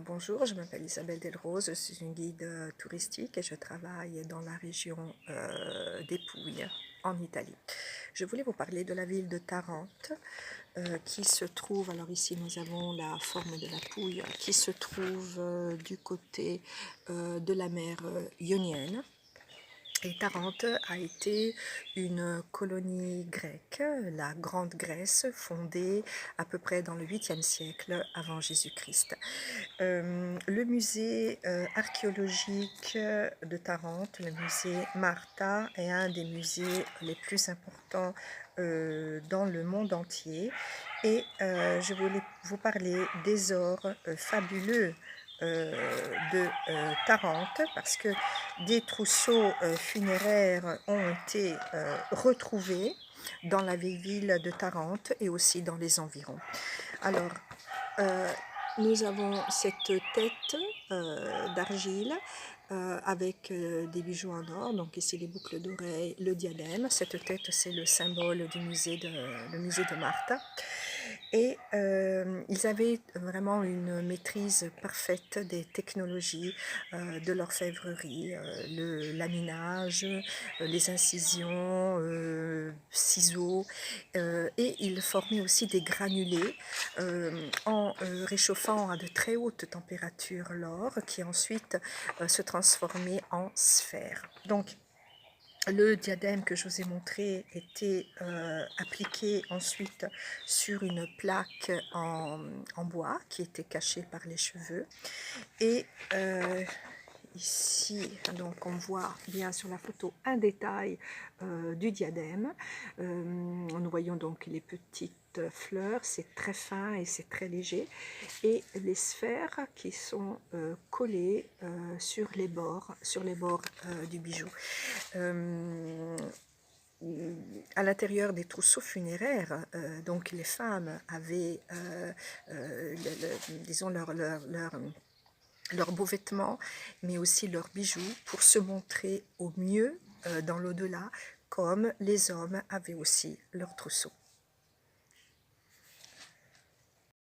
Bonjour, je m'appelle Isabelle Delrose, je suis une guide touristique et je travaille dans la région des Pouilles, en Italie. Je voulais vous parler de la ville de Tarente qui se trouve, alors ici nous avons la forme de la Pouille, qui se trouve du côté de la mer Ionienne. Et Tarente a été une colonie grecque, la Grande Grèce, fondée à peu près dans le 8e siècle avant Jésus-Christ. Le musée archéologique de Tarente, le musée Marta, est un des musées les plus importants dans le monde entier. Et je voulais vous parler des ors fabuleux de Tarente, parce que des trousseaux funéraires ont été retrouvés dans la vieille ville de Tarente et aussi dans les environs. Alors, nous avons cette tête d'argile avec des bijoux en or, donc ici les boucles d'oreilles, le diadème. Cette tête, c'est le symbole du musée le musée de Marthe. Et ils avaient vraiment une maîtrise parfaite des technologies de l'orfèvrerie, le laminage, les incisions, ciseaux, et ils formaient aussi des granulés en réchauffant à de très hautes températures l'or qui ensuite se transformait en sphère. Donc, le diadème que je vous ai montré était appliqué ensuite sur une plaque en bois qui était cachée par les cheveux. Et ici, donc on voit bien sur la photo un détail du diadème. Nous voyons donc les petites fleurs, c'est très fin et c'est très léger. Et les sphères qui sont collées sur les bords du bijou. À l'intérieur des trousseaux funéraires, donc les femmes avaient, disons, leurs beaux vêtements, mais aussi leurs bijoux pour se montrer au mieux dans l'au-delà, comme les hommes avaient aussi leurs trousseaux.